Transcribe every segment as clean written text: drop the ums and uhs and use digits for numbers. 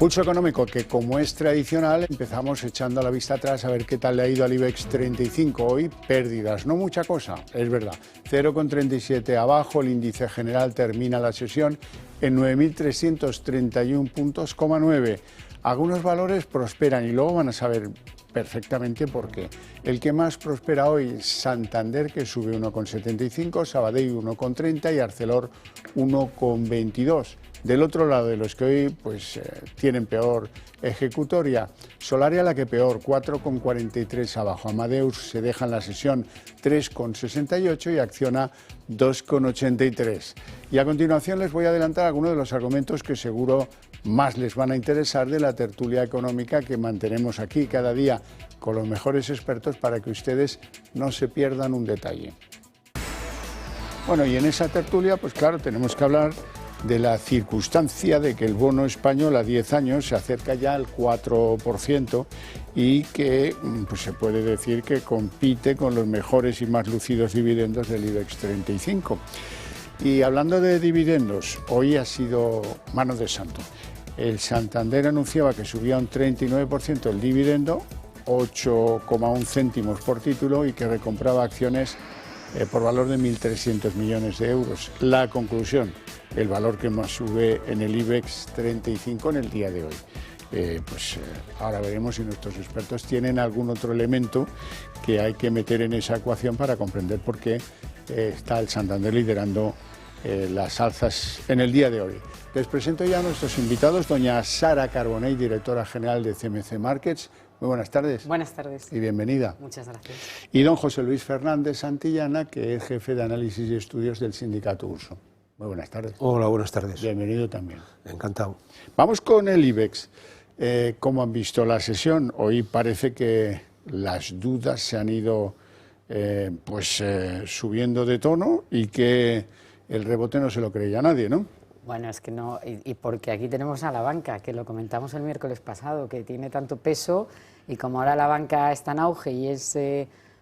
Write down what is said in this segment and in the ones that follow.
Pulso económico que, como es tradicional, empezamos echando la vista atrás a ver qué tal le ha ido al IBEX 35. Hoy pérdidas, no mucha cosa, es verdad. 0,37 abajo, el índice general termina la sesión en 9.331 puntos, 9. Algunos valores prosperan y luego van a saber perfectamente por qué. El que más prospera hoy es Santander, que sube 1,75, Sabadell 1,30 y Arcelor 1,22. Del otro lado, de los que hoy tienen peor ejecutoria, Solaria la que peor, 4,43 abajo. Amadeus se deja en la sesión 3,68 y Acciona 2,83. Y a continuación les voy a adelantar algunos de los argumentos que seguro más les van a interesar de la tertulia económica que mantenemos aquí cada día con los mejores expertos para que ustedes no se pierdan un detalle. Bueno, y en esa tertulia, pues claro, tenemos que hablar de la circunstancia de que el bono español a 10 años se acerca ya al 4% y que se puede decir que compite con los mejores y más lucidos dividendos del IBEX 35. Y hablando de dividendos, hoy ha sido mano de santo. El Santander anunciaba que subía un 39% el dividendo, 8,1 céntimos por título, y que recompraba acciones por valor de 1.300 millones de euros. La conclusión: el valor que más sube en el IBEX 35 en el día de hoy. Ahora veremos si nuestros expertos tienen algún otro elemento que hay que meter en esa ecuación para comprender por qué está el Santander liderando las alzas en el día de hoy. Les presento ya a nuestros invitados, doña Sara Carbonell, directora general de CMC Markets. Muy buenas tardes. Buenas tardes. Y bienvenida. Muchas gracias. Y don José Luis Fernández Santillana, que es jefe de análisis y estudios del Sindicato Urso. Muy buenas tardes. Hola, buenas tardes. Bienvenido también. Encantado. Vamos con el IBEX. ¿Cómo han visto la sesión? Hoy parece que las dudas se han ido subiendo de tono y que el rebote no se lo creía nadie, ¿no? Bueno, es que no, y porque aquí tenemos a la banca, que lo comentamos el miércoles pasado, que tiene tanto peso, y como ahora la banca está en auge y es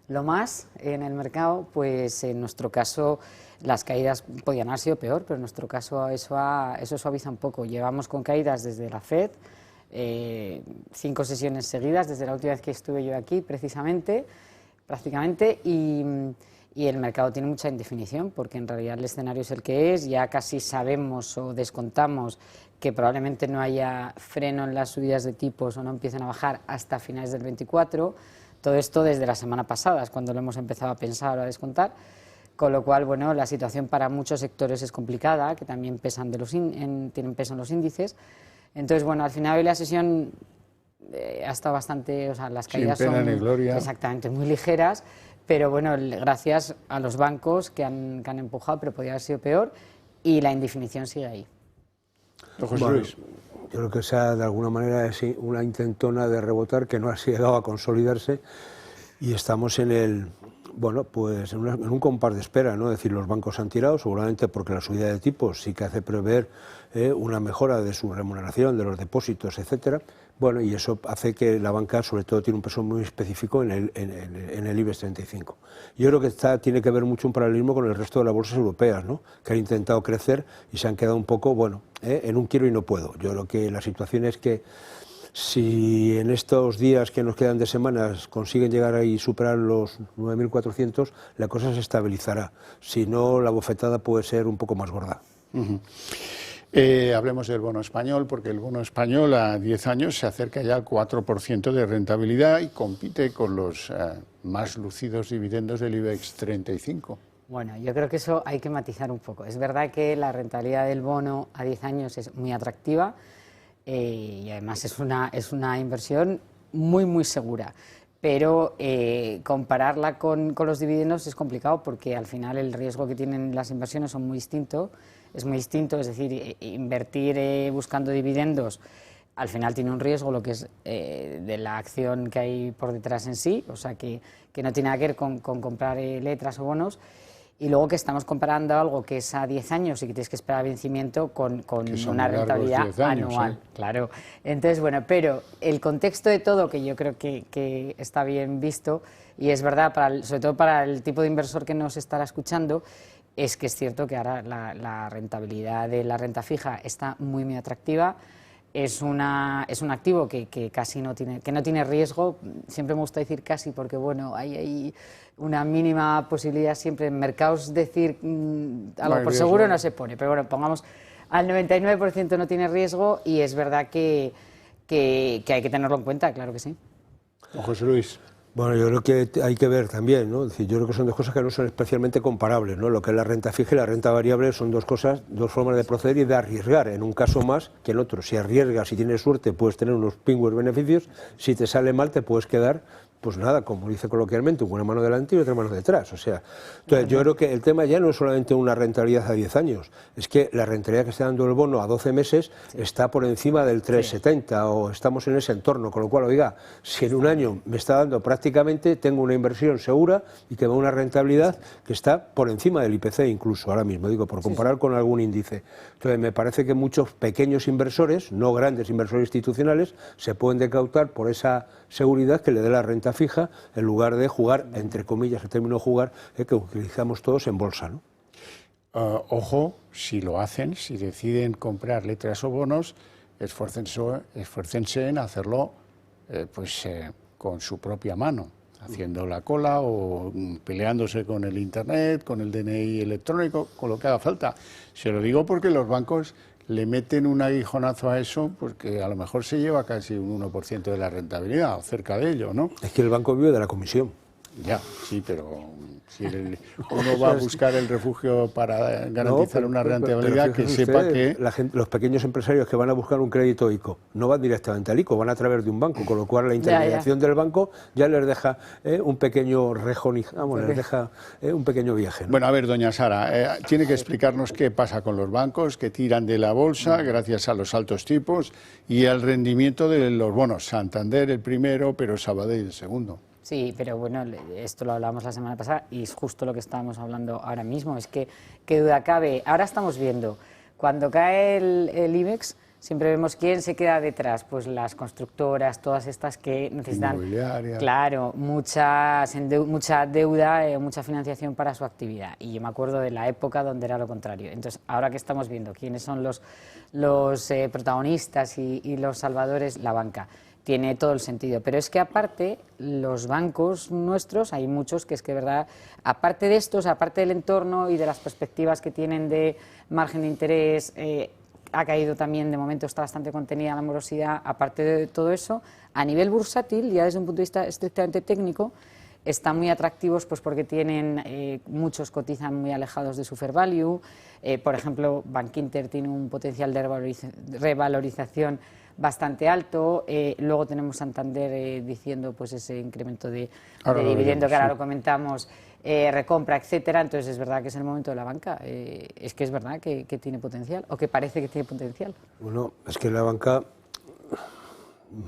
lo más en el mercado, pues en nuestro caso las caídas podían haber sido peor, pero en nuestro caso eso suaviza un poco. Llevamos con caídas desde la FED, 5 sesiones seguidas, desde la última vez que estuve yo aquí prácticamente, y el mercado tiene mucha indefinición, porque en realidad el escenario es el que es, ya casi sabemos o descontamos que probablemente no haya freno en las subidas de tipos o no empiecen a bajar hasta finales del 24, todo esto desde la semana pasada, es cuando lo hemos empezado a pensar o a descontar, con lo cual, bueno, la situación para muchos sectores es complicada, que también tienen peso en los índices. Entonces, bueno, al final hoy la sesión ha estado bastante, o sea, las caídas sin pena ni gloria. Exactamente, muy ligeras, pero bueno, gracias a los bancos que han empujado, pero podría haber sido peor, y la indefinición sigue ahí. José Luis. Yo creo que sea de alguna manera una intentona de rebotar que no ha llegado a consolidarse y estamos en un compás de espera, ¿no? Es decir, los bancos han tirado, seguramente porque la subida de tipos sí que hace prever una mejora de su remuneración, de los depósitos, etcétera. Bueno, y eso hace que la banca, sobre todo, tiene un peso muy específico en el IBEX 35. Yo creo que tiene que ver mucho un paralelismo con el resto de las bolsas europeas, ¿no? Que han intentado crecer y se han quedado un poco, en un quiero y no puedo. Yo creo que la situación es que si en estos días que nos quedan de semanas consiguen llegar ahí y superar los 9.400, la cosa se estabilizará. Si no, la bofetada puede ser un poco más gorda. Hablemos del bono español, porque el bono español a 10 años se acerca ya al 4% de rentabilidad y compite con los más lucidos dividendos del IBEX 35. Bueno, yo creo que eso hay que matizar un poco. Es verdad que la rentabilidad del bono a 10 años es muy atractiva y además es una inversión muy, muy segura. Pero compararla con los dividendos es complicado, porque al final el riesgo que tienen las inversiones es muy distinto, es decir, invertir buscando dividendos al final tiene un riesgo, lo que es de la acción que hay por detrás en sí, o sea que no tiene nada que ver con comprar letras o bonos. Y luego que estamos comparando algo que es a 10 años y que tienes que esperar vencimiento con una rentabilidad anual. Claro. Entonces, bueno, pero el contexto de todo, que yo creo que está bien visto, y es verdad, sobre todo para el tipo de inversor que nos estará escuchando, es que es cierto que ahora la rentabilidad de la renta fija está muy, muy atractiva. es un activo que casi no tiene riesgo. Siempre me gusta decir casi porque bueno, hay una mínima posibilidad siempre en mercados decir algo por seguro no se pone, pero bueno, pongamos al 99% no tiene riesgo y es verdad que hay que tenerlo en cuenta, claro que sí. José Luis. Bueno, yo creo que hay que ver también, ¿no? Es decir, yo creo que son dos cosas que no son especialmente comparables, ¿no? Lo que es la renta fija y la renta variable son dos cosas, dos formas de proceder y de arriesgar, en un caso más que en otro. Si arriesgas y tienes suerte puedes tener unos pingües beneficios, si te sale mal te puedes quedar, pues nada, como dice coloquialmente, una mano delante y otra mano detrás. O sea, entonces yo creo que el tema ya no es solamente una rentabilidad a 10 años, es que la rentabilidad que está dando el bono a 12 meses está por encima del 3,70 o estamos en ese entorno, con lo cual, oiga, si en un año me está dando prácticamente, tengo una inversión segura y que da una rentabilidad que está por encima del IPC incluso ahora mismo, digo, por comparar con algún índice. Entonces me parece que muchos pequeños inversores, no grandes inversores institucionales, se pueden decautar por esa seguridad que le dé la renta fija en lugar de jugar, entre comillas, el término jugar, que utilizamos todos en bolsa, ¿no? Ojo, si lo hacen, si deciden comprar letras o bonos, esfuércense en hacerlo con su propia mano, haciendo la cola o peleándose con el Internet, con el DNI electrónico, con lo que haga falta. Se lo digo porque los bancos le meten un aguijonazo a eso, porque a lo mejor se lleva casi un 1% de la rentabilidad, o cerca de ello, ¿no? Es que el banco vive de la comisión. Ya, sí, pero si uno va a buscar el refugio para garantizar una rentabilidad, que sepa que... los pequeños empresarios que van a buscar un crédito ICO no van directamente al ICO, van a través de un banco, con lo cual la intermediación del banco ya les deja un pequeño rejón, les deja un pequeño viaje, ¿no? Bueno, a ver, doña Sara, tiene que explicarnos qué pasa con los bancos que tiran de la bolsa gracias a los altos tipos y el rendimiento de los bonos. Santander el primero, pero Sabadell el segundo. Sí, pero bueno, esto lo hablábamos la semana pasada y es justo lo que estábamos hablando ahora mismo, es que qué duda cabe. Ahora estamos viendo, cuando cae el IBEX, siempre vemos quién se queda detrás, pues las constructoras, todas estas que necesitan, claro, mucha deuda, mucha financiación para su actividad. Y yo me acuerdo de la época donde era lo contrario. Entonces, ahora que estamos viendo quiénes son los protagonistas y los salvadores, la banca. Tiene todo el sentido, pero es que aparte los bancos nuestros, hay muchos que es que verdad, aparte de estos, aparte del entorno y de las perspectivas que tienen de margen de interés, ha caído también, de momento está bastante contenida la morosidad, aparte de todo eso, a nivel bursátil, ya desde un punto de vista estrictamente técnico, están muy atractivos pues porque tienen, muchos cotizan muy alejados de su fair value, por ejemplo, Bankinter tiene un potencial de revalorización bastante alto, luego tenemos Santander diciendo pues ese incremento de dividendo que ahora lo comentamos, recompra, etcétera. Entonces es verdad que es el momento de la banca, es que es verdad que tiene potencial, o que parece que tiene potencial. Bueno, es que la banca,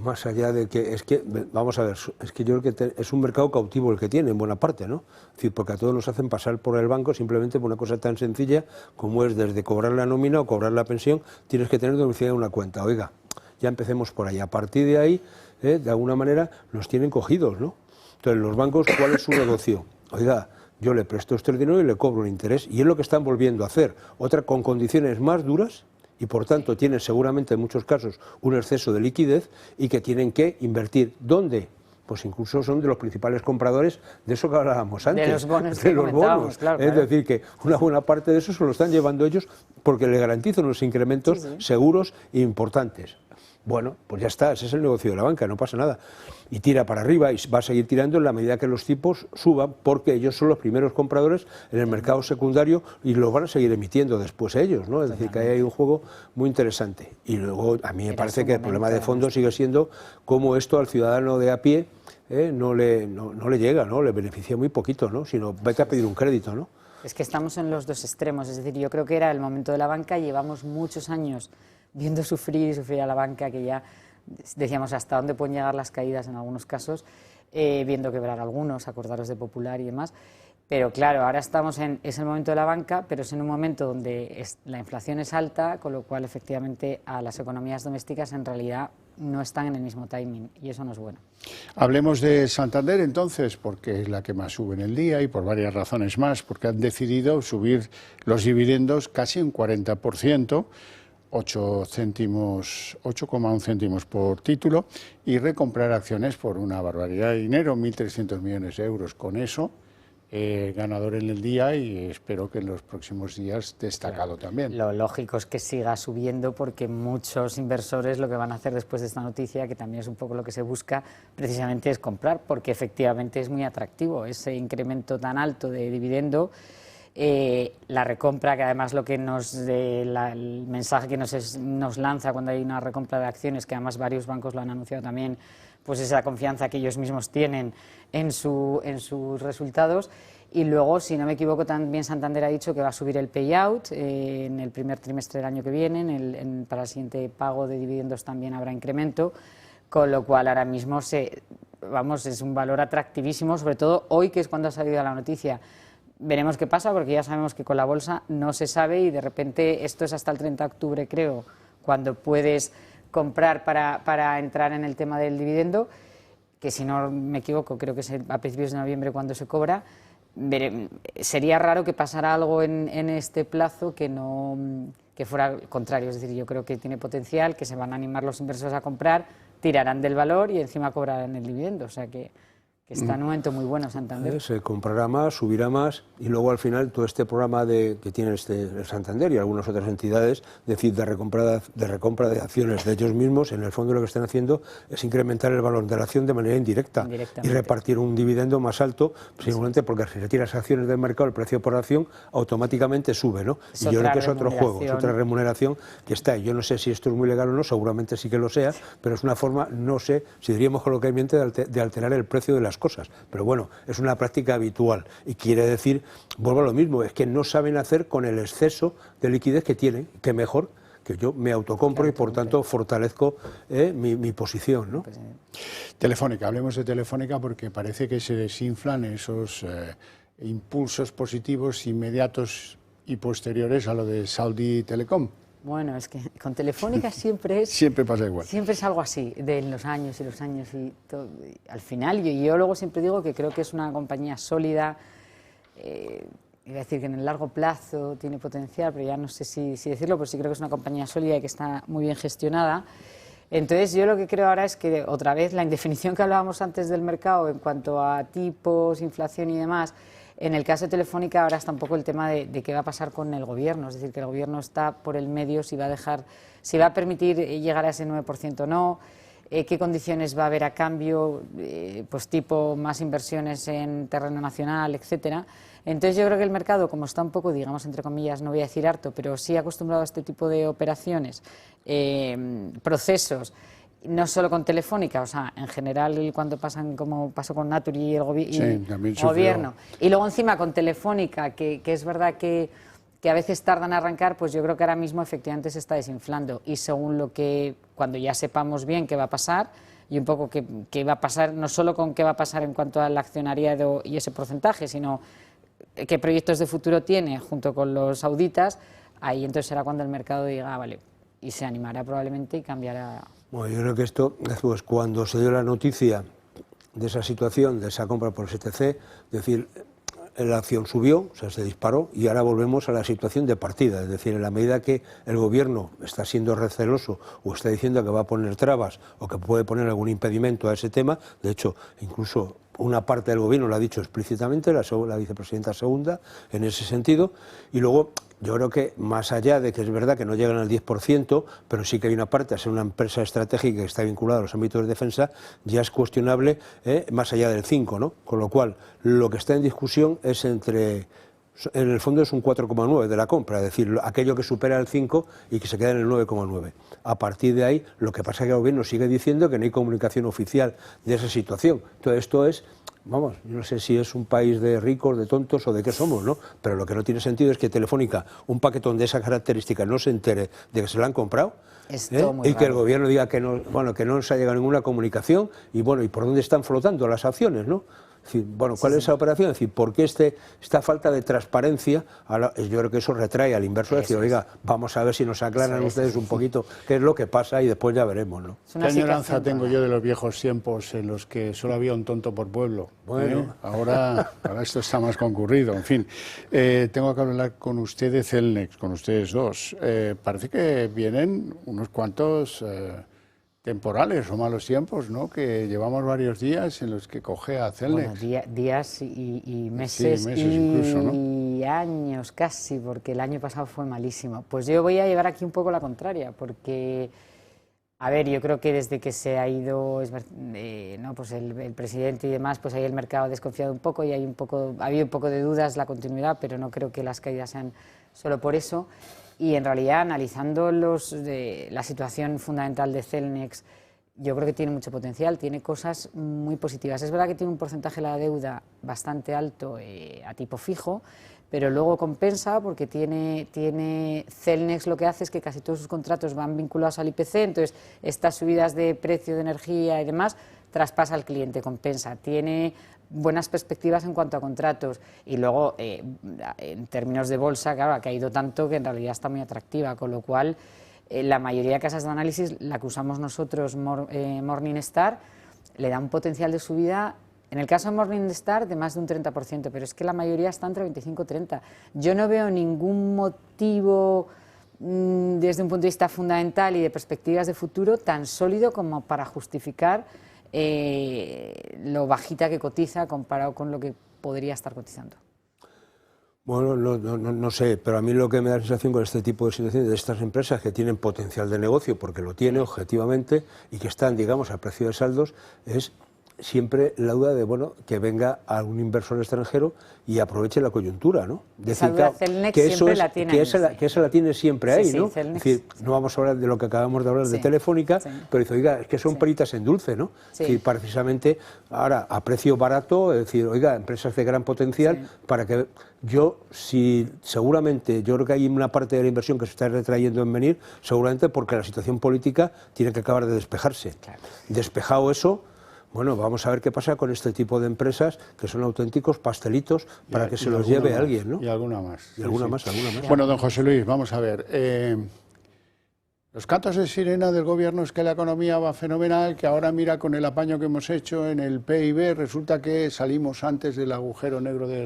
más allá de que, vamos a ver, es que yo creo que es un mercado cautivo el que tiene en buena parte, ¿no? Es decir, porque a todos nos hacen pasar por el banco simplemente por una cosa tan sencilla como es desde cobrar la nómina o cobrar la pensión, tienes que tener domiciliada una cuenta, oiga. Ya empecemos por ahí. A partir de ahí, de alguna manera, los tienen cogidos, ¿no? Entonces, los bancos, ¿cuál es su negocio? Oiga, yo le presto este dinero y le cobro un interés. Y es lo que están volviendo a hacer. Otra con condiciones más duras y, por tanto, tienen seguramente en muchos casos un exceso de liquidez y que tienen que invertir. ¿Dónde? Pues incluso son de los principales compradores de eso que hablábamos antes. De los bonos. De los bonos. Claro, es decir, que una buena parte de eso se lo están llevando ellos porque le garantizan unos incrementos seguros e importantes. Bueno, pues ya está, ese es el negocio de la banca, no pasa nada. Y tira para arriba y va a seguir tirando en la medida que los tipos suban, porque ellos son los primeros compradores en el mercado secundario y lo van a seguir emitiendo después ellos, ¿no? Es decir, que ahí hay un juego muy interesante. Y luego a mí me parece que el problema de fondo sigue siendo cómo esto al ciudadano de a pie no le llega, ¿no? Le beneficia muy poquito, ¿no? Sino vete a pedir un crédito, ¿no? Es que estamos en los dos extremos, es decir, yo creo que era el momento de la banca, llevamos muchos años viendo sufrir a la banca, que ya decíamos hasta dónde pueden llegar las caídas en algunos casos, viendo quebrar algunos, acordaros de Popular y demás, pero claro, ahora es el momento de la banca, pero es en un momento donde la inflación es alta, con lo cual efectivamente a las economías domésticas en realidad no están en el mismo timing y eso no es bueno. Hablemos de Santander entonces, porque es la que más sube en el día y por varias razones más, porque han decidido subir los dividendos casi un 40%, 8,1 céntimos por título, y recomprar acciones por una barbaridad de dinero, 1.300 millones de euros. Con eso, ganador en el día, y espero que en los próximos días destacado también. Lo lógico es que siga subiendo, porque muchos inversores lo que van a hacer después de esta noticia, que también es un poco lo que se busca, precisamente es comprar, porque efectivamente es muy atractivo ese incremento tan alto de dividendo. La recompra, que además lo que el mensaje que nos lanza cuando hay una recompra de acciones, que además varios bancos lo han anunciado también, pues esa confianza que ellos mismos tienen en sus resultados. Y luego, si no me equivoco, también Santander ha dicho que va a subir el payout en el primer trimestre del año que viene, para el siguiente pago de dividendos también habrá incremento, con lo cual ahora mismo es un valor atractivísimo, sobre todo hoy, que es cuando ha salido la noticia. Veremos qué pasa, porque ya sabemos que con la bolsa no se sabe, y de repente esto es hasta el 30 de octubre, creo, cuando puedes comprar para entrar en el tema del dividendo, que si no me equivoco creo que es a principios de noviembre cuando se cobra. Sería raro que pasara algo en este plazo que fuera al contrario. Es decir, yo creo que tiene potencial, que se van a animar los inversores a comprar, tirarán del valor y encima cobrarán el dividendo. O sea que está en un momento muy bueno Santander. Se comprará más, subirá más, y luego al final todo este programa que tiene el Santander y algunas otras entidades, decir, de recompra de acciones de ellos mismos, en el fondo lo que están haciendo es incrementar el valor de la acción de manera indirecta y repartir un dividendo más alto, simplemente porque si retiras acciones del mercado, el precio por acción automáticamente sube, ¿no? Y yo creo que es otro juego, es otra remuneración que está ahí. Yo no sé si esto es muy legal o no, seguramente sí que lo sea, pero es una forma, no sé si diríamos coloquialmente, de alterar el precio de las cosas, pero bueno, es una práctica habitual, y quiere decir, vuelvo a lo mismo, es que no saben hacer con el exceso de liquidez que tienen, que mejor que yo me autocompro y por tanto fortalezco mi posición, ¿no? Telefónica, hablemos de Telefónica, porque parece que se desinflan esos impulsos positivos inmediatos y posteriores a lo de Saudi Telecom. Bueno, es que con Telefónica siempre pasa igual. Siempre es algo así, de los años y los años y todo. Al final, yo luego siempre digo que creo que es una compañía sólida, iba a decir que en el largo plazo tiene potencial, pero ya no sé si decirlo, pero sí creo que es una compañía sólida y que está muy bien gestionada. Entonces, yo lo que creo ahora es que, otra vez, la indefinición que hablábamos antes del mercado en cuanto a tipos, inflación y demás, en el caso de Telefónica ahora está un poco el tema de qué va a pasar con el gobierno, es decir, que el gobierno está por el medio, si va a permitir llegar a ese 9% o no, qué condiciones va a haber a cambio, pues tipo más inversiones en terreno nacional, etcétera. Entonces yo creo que el mercado, como está un poco, digamos, entre comillas, no voy a decir harto, pero sí acostumbrado a este tipo de operaciones, procesos, no solo con Telefónica, o sea, en general cuando pasan, como pasó con Naturgy y el gobierno, y luego encima con Telefónica, que es verdad que a veces tardan a arrancar, pues yo creo que ahora mismo efectivamente se está desinflando, y según cuando ya sepamos bien qué va a pasar, y un poco qué va a pasar, no solo con qué va a pasar en cuanto al accionariado y ese porcentaje, sino qué proyectos de futuro tiene junto con los sauditas, ahí entonces será cuando el mercado diga, vale, y se animará probablemente y cambiará. Bueno, yo creo que esto, pues, cuando se dio la noticia de esa situación, de esa compra por STC, es decir, la acción subió, o sea, se disparó, y ahora volvemos a la situación de partida, es decir, en la medida que el gobierno está siendo receloso o está diciendo que va a poner trabas o que puede poner algún impedimento a ese tema, de hecho, incluso una parte del gobierno lo ha dicho explícitamente, la vicepresidenta segunda, en ese sentido, y luego yo creo que más allá de que es verdad que no llegan al 10%, pero sí que hay una parte, a ser una empresa estratégica que está vinculada a los ámbitos de defensa, ya es cuestionable más allá del 5%, ¿no? Con lo cual, lo que está en discusión es en el fondo es un 4,9 de la compra, es decir, aquello que supera el 5 y que se queda en el 9,9. A partir de ahí, lo que pasa es que el gobierno sigue diciendo que no hay comunicación oficial de esa situación. Entonces, esto es, vamos, yo no sé si es un país de ricos, de tontos o de qué somos, ¿no? Pero lo que no tiene sentido es que Telefónica, un paquetón de esas características, no se entere de que se lo han comprado, y que el gobierno diga que no, bueno, que no se ha llegado a ninguna comunicación, y bueno, ¿y por dónde están flotando las acciones, no? Es decir, bueno, ¿cuál es esa operación? Es decir, ¿por qué esta falta de transparencia? Yo creo que eso retrae al inversor, decir, oiga, vamos a ver si nos aclaran ustedes un poquito qué es lo que pasa y después ya veremos, ¿no? ¿Qué añoranza tengo yo de los viejos tiempos en los que solo había un tonto por pueblo? Bueno. Ahora esto está más concurrido. En fin, tengo que hablar con usted de Cellnex, con ustedes dos. Parece que vienen unos cuantos temporales o malos tiempos, ¿no? Que llevamos varios días en los que cojea Cellnex. Bueno, días y meses, sí, meses incluso, ¿no? Y años casi, porque el año pasado fue malísimo. Pues yo voy a llevar aquí un poco la contraria, porque, a ver, yo creo que desde que se ha ido ¿no? Pues el presidente y demás, pues ahí el mercado ha desconfiado un poco y ha habido un poco de dudas la continuidad, pero no creo que las caídas sean solo por eso. Y en realidad, analizando la situación fundamental de Cellnex, yo creo que tiene mucho potencial, tiene cosas muy positivas. Es verdad que tiene un porcentaje de la deuda bastante alto a tipo fijo, pero luego compensa porque tiene Cellnex, lo que hace es que casi todos sus contratos van vinculados al IPC, entonces estas subidas de precio de energía y demás traspasa al cliente, compensa. Tiene buenas perspectivas en cuanto a contratos y luego en términos de bolsa, claro, ha caído tanto que en realidad está muy atractiva, con lo cual la mayoría de casas de análisis, la que usamos nosotros, Morningstar, le da un potencial de subida, en el caso de Morningstar, de más de un 30%, pero es que la mayoría está entre 25 y 30. Yo no veo ningún motivo desde un punto de vista fundamental y de perspectivas de futuro tan sólido como para justificar lo bajita que cotiza comparado con lo que podría estar cotizando. Bueno, no sé, pero a mí lo que me da la sensación con este tipo de situaciones de estas empresas que tienen potencial de negocio, porque lo tiene objetivamente y que están, digamos, a precio de saldos, es siempre la duda de, bueno, que venga algún inversor extranjero y aproveche la coyuntura, ¿no? Decir, claro, que eso es, que esa la tiene siempre ahí, sí, ¿no? Cellnex, es decir, no vamos a hablar de lo que acabamos de hablar de Telefónica, pero dice, oiga, es que son peritas en dulce, ¿no? Es decir, precisamente ahora a precio barato, es decir, oiga, empresas de gran potencial, para que seguramente, yo creo que hay una parte de la inversión que se está retrayendo en venir, seguramente porque la situación política tiene que acabar de despejarse. Claro. Despejado eso, bueno, vamos a ver qué pasa con este tipo de empresas que son auténticos pastelitos para que se los lleve alguien, ¿no? Y alguna más. Y alguna más. Bueno, don José Luis, vamos a ver. Los cantos de sirena del gobierno es que la economía va fenomenal, que ahora mira con el apaño que hemos hecho en el PIB, resulta que salimos antes del agujero negro de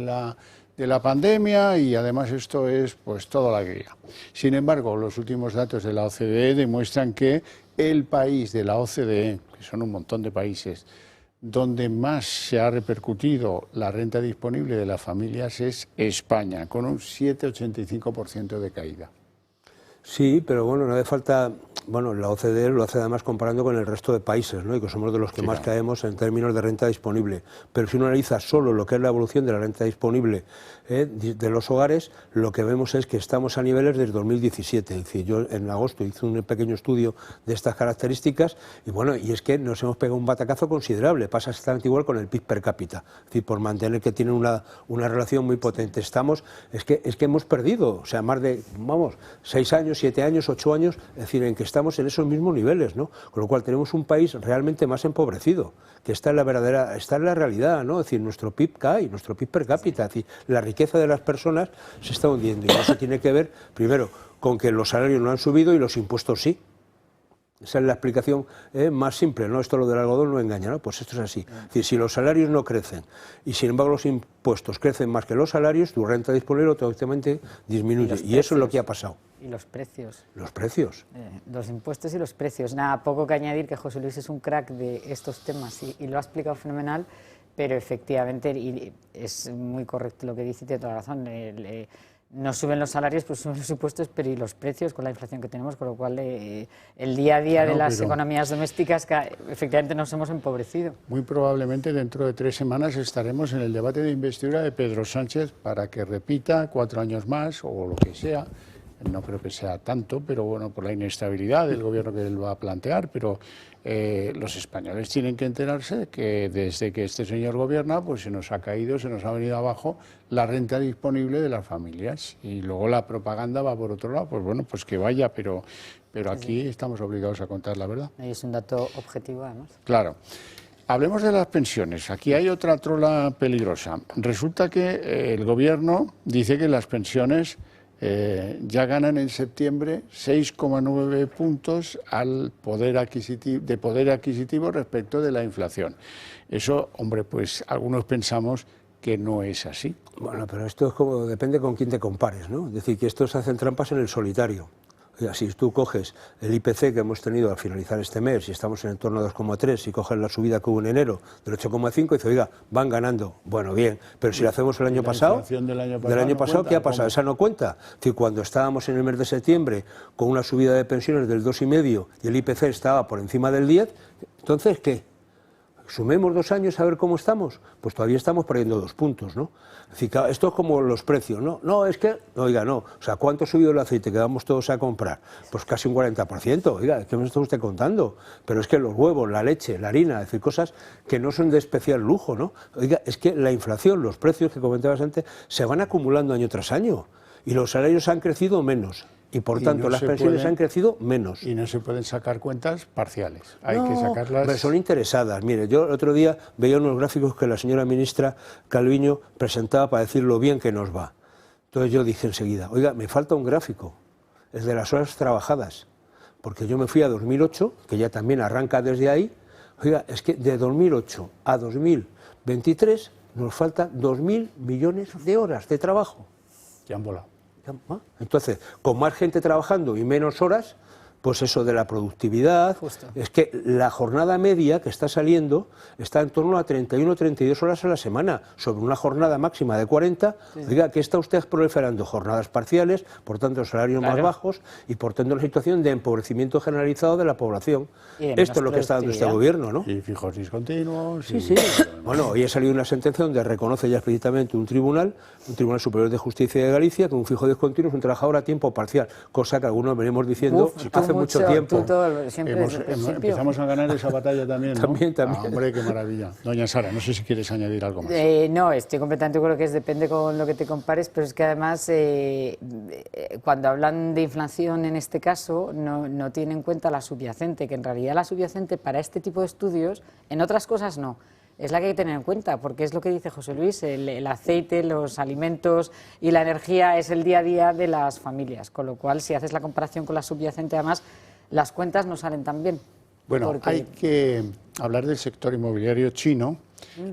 la pandemia y además esto es pues toda la alegría. Sin embargo, los últimos datos de la OCDE demuestran que el país de la OCDE, que son un montón de países, donde más se ha repercutido la renta disponible de las familias es España, con un 7,85% de caída. Sí, pero bueno, no hace falta. Bueno, la OCDE lo hace además comparando con el resto de países, ¿no? Y que somos de los que más caemos en términos de renta disponible. Pero si uno analiza solo lo que es la evolución de la renta disponible de los hogares, lo que vemos es que estamos a niveles desde 2017. Es decir, yo en agosto hice un pequeño estudio de estas características y bueno, y es que nos hemos pegado un batacazo considerable. Pasa exactamente igual con el PIB per cápita. Es decir, por mantener que tienen una relación muy potente. Es que hemos perdido, o sea, más de, 6 años, 7 años, 8 años, es decir, en que estamos en esos mismos niveles, ¿no? Con lo cual tenemos un país realmente más empobrecido, que está en la realidad, ¿no? Es decir, nuestro PIB cae, nuestro PIB per cápita, es decir, la riqueza de las personas se está hundiendo y eso tiene que ver, primero, con que los salarios no han subido y los impuestos sí. Esa es la explicación más simple, ¿no? Esto lo del algodón no engaña, ¿no? Pues esto es así. Es decir, si los salarios no crecen y sin embargo los impuestos crecen más que los salarios, tu renta disponible automáticamente disminuye. Y eso es lo que ha pasado. Y los precios. Los precios. Los impuestos y los precios. Nada, poco que añadir, que José Luis es un crack de estos temas y lo ha explicado fenomenal, pero efectivamente, y es muy correcto lo que dice, tiene toda la razón. No suben los salarios, pues suben los impuestos, pero y los precios con la inflación que tenemos, con lo cual el día a día de las economías domésticas, efectivamente nos hemos empobrecido. Muy probablemente dentro de 3 semanas estaremos en el debate de investidura de Pedro Sánchez para que repita 4 años más o lo que sea. No creo que sea tanto, pero bueno, por la inestabilidad del gobierno que él va a plantear, pero los españoles tienen que enterarse de que desde que este señor gobierna, pues se nos ha caído, se nos ha venido abajo la renta disponible de las familias y luego la propaganda va por otro lado, pues bueno, pues que vaya, pero aquí estamos obligados a contar la verdad. Y es un dato objetivo además. Claro. Hablemos de las pensiones. Aquí hay otra trola peligrosa. Resulta que el gobierno dice que las pensiones ya ganan en septiembre 6,9 puntos de poder adquisitivo respecto de la inflación. Eso, hombre, pues algunos pensamos que no es así. Bueno, pero esto es como, depende con quién te compares, ¿no? Es decir, que estos hacen trampas en el solitario. O sea, si tú coges el IPC que hemos tenido al finalizar este mes y estamos en el torno a 2,3 y coges la subida que hubo en enero del 8,5 y dices, oiga, van ganando. Bueno, bien, pero si lo hacemos el año pasado, del año pasado, ¿qué ha pasado? Esa no cuenta. Es decir, cuando estábamos en el mes de septiembre con una subida de pensiones del 2,5 y el IPC estaba por encima del 10, entonces, ¿qué? Sumemos 2 años a ver cómo estamos, pues todavía estamos perdiendo 2 puntos, ¿no? Es decir, esto es como los precios, ¿no? No, es que, oiga, no, o sea, ¿cuánto ha subido el aceite que vamos todos a comprar? Pues casi un 40%, oiga, ¿qué me está usted contando? Pero es que los huevos, la leche, la harina, es decir, cosas que no son de especial lujo, ¿no? Oiga, es que la inflación, los precios que comentabas antes, se van acumulando año tras año y los salarios han crecido menos. Y por tanto, las pensiones han crecido menos. Y no se pueden sacar cuentas parciales. Hay que sacarlas. Son interesadas. Mire, yo el otro día veía unos gráficos que la señora ministra Calviño presentaba para decir lo bien que nos va. Entonces yo dije enseguida, oiga, me falta un gráfico, es de las horas trabajadas. Porque yo me fui a 2008, que ya también arranca desde ahí. Oiga, es que de 2008 a 2023 nos faltan 2.000 millones de horas de trabajo. Ya han volado. Entonces, con más gente trabajando y menos horas, pues eso de la productividad, Justo. Es que la jornada media que está saliendo está en torno a 31 o 32 horas a la semana, sobre una jornada máxima de 40, sí. Diga, ¿qué está usted proliferando? Jornadas parciales, por tanto salarios más bajos y por tanto una situación de empobrecimiento generalizado de la población. Esto es lo que está dando este gobierno, ¿no? Y fijos discontinuos. Sí, sí. Bueno, hoy ha salido una sentencia donde reconoce ya explícitamente un Tribunal Superior de Justicia de Galicia, que un fijo discontinuo es un trabajador a tiempo parcial, cosa que algunos venimos diciendo hace mucho tiempo. Empezamos a ganar esa batalla también, ¿no? También. Hombre, qué maravilla. Doña Sara, no sé si quieres añadir algo más. No, estoy completamente de acuerdo que depende con lo que te compares, pero es que además cuando hablan de inflación en este caso no tienen en cuenta la subyacente, que en realidad la subyacente para este tipo de estudios, en otras cosas no. Es la que hay que tener en cuenta, porque es lo que dice José Luis, el aceite, los alimentos y la energía es el día a día de las familias, con lo cual si haces la comparación con la subyacente además las cuentas no salen tan bien. Bueno, hay que hablar del sector inmobiliario chino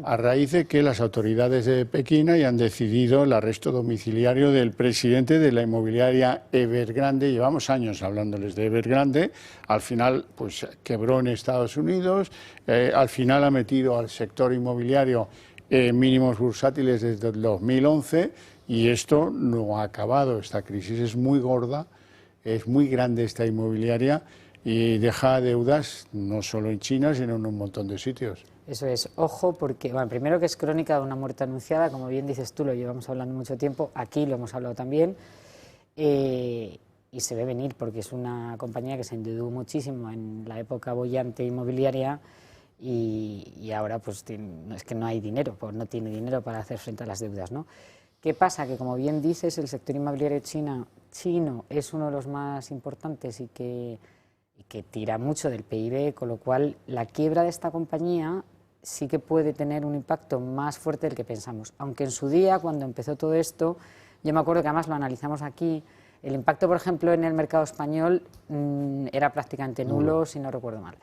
a raíz de que las autoridades de Pekín hayan decidido el arresto domiciliario del presidente de la inmobiliaria Evergrande. Llevamos años hablándoles de Evergrande, al final pues quebró en Estados Unidos, al final ha metido al sector inmobiliario mínimos bursátiles desde el 2011 y esto no ha acabado. Esta crisis es muy gorda, es muy grande esta inmobiliaria y deja deudas no solo en China, sino en un montón de sitios. Eso es, ojo, porque, bueno, primero que es crónica de una muerte anunciada, como bien dices tú, lo llevamos hablando mucho tiempo, aquí lo hemos hablado también, y se ve venir porque es una compañía que se endeudó muchísimo en la época bollante inmobiliaria y ahora pues es que no hay dinero, pues no tiene dinero para hacer frente a las deudas, ¿no? ¿Qué pasa? Que como bien dices, el sector inmobiliario chino es uno de los más importantes y que tira mucho del PIB, con lo cual la quiebra de esta compañía sí que puede tener un impacto más fuerte del que pensamos. Aunque en su día, cuando empezó todo esto, yo me acuerdo que además lo analizamos aquí, el impacto, por ejemplo, en el mercado español era prácticamente nulo, si no recuerdo mal.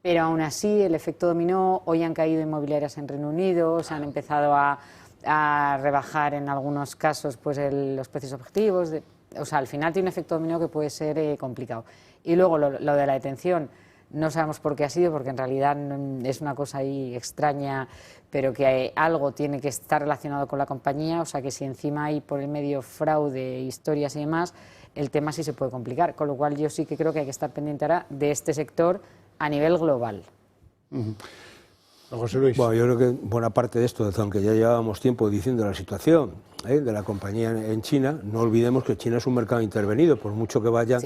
Pero aún así, el efecto dominó, hoy han caído inmobiliarias en Reino Unido, se han empezado a rebajar en algunos casos pues los precios objetivos, o sea, al final tiene un efecto dominó que puede ser complicado. Y luego lo de la detención, no sabemos por qué ha sido, porque en realidad es una cosa ahí extraña, pero que algo tiene que estar relacionado con la compañía, o sea que si encima hay por el medio fraude, historias y demás, el tema sí se puede complicar, con lo cual yo sí que creo que hay que estar pendiente ahora de este sector a nivel global. José Luis. Bueno, yo creo que buena parte de esto, aunque ya llevábamos tiempo diciendo la situación, de la compañía en China, no olvidemos que China es un mercado intervenido, por mucho que vayan,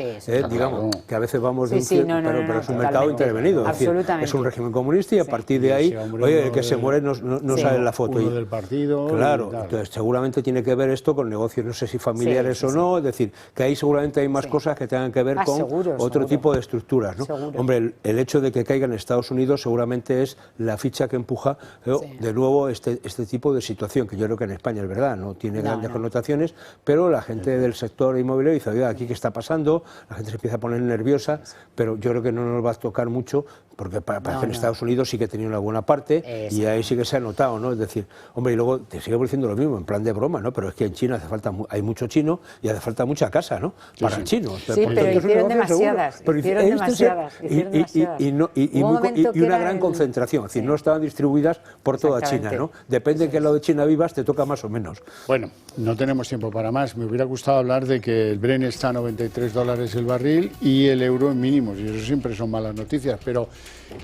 digamos, que a veces vamos de pero es un mercado intervenido, es decir, es un régimen comunista y a partir de ahí, oye, el que se muere no sale en la foto. Uno del partido. Claro, entonces seguramente tiene que ver esto con negocios, no sé si familiares o no, es decir, que ahí seguramente hay más cosas que tengan que ver con otro tipo de estructuras, ¿no? Hombre, el hecho de que caiga en Estados Unidos seguramente es la ficha que empuja de nuevo este tipo de situación, que yo creo que en España es verdad, no tiene grandes connotaciones, pero la gente del sector inmobiliario dice, oiga, ¿aquí qué está pasando? La gente se empieza a poner nerviosa, pero yo creo que no nos va a tocar mucho, porque parece que en Estados Unidos sí que ha tenido una buena parte y ahí sí que se ha notado, ¿no? Es decir, hombre, y luego te sigue diciendo lo mismo, en plan de broma, ¿no? Pero es que en China hay mucho chino y hace falta mucha casa, ¿no? Para chinos. Sí, pero hicieron demasiadas. Y una gran concentración, es decir, no estaban distribuidas por toda China, ¿no? Depende de qué lado de China vivas, te toca más o menos. Bueno, no tenemos tiempo para más. Me hubiera gustado hablar de que el Brent está a $93 el barril y el euro en mínimos, y eso siempre son malas noticias, pero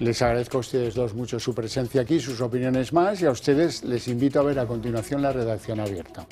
les agradezco a ustedes dos mucho su presencia aquí, sus opiniones más, y a ustedes les invito a ver a continuación la redacción abierta.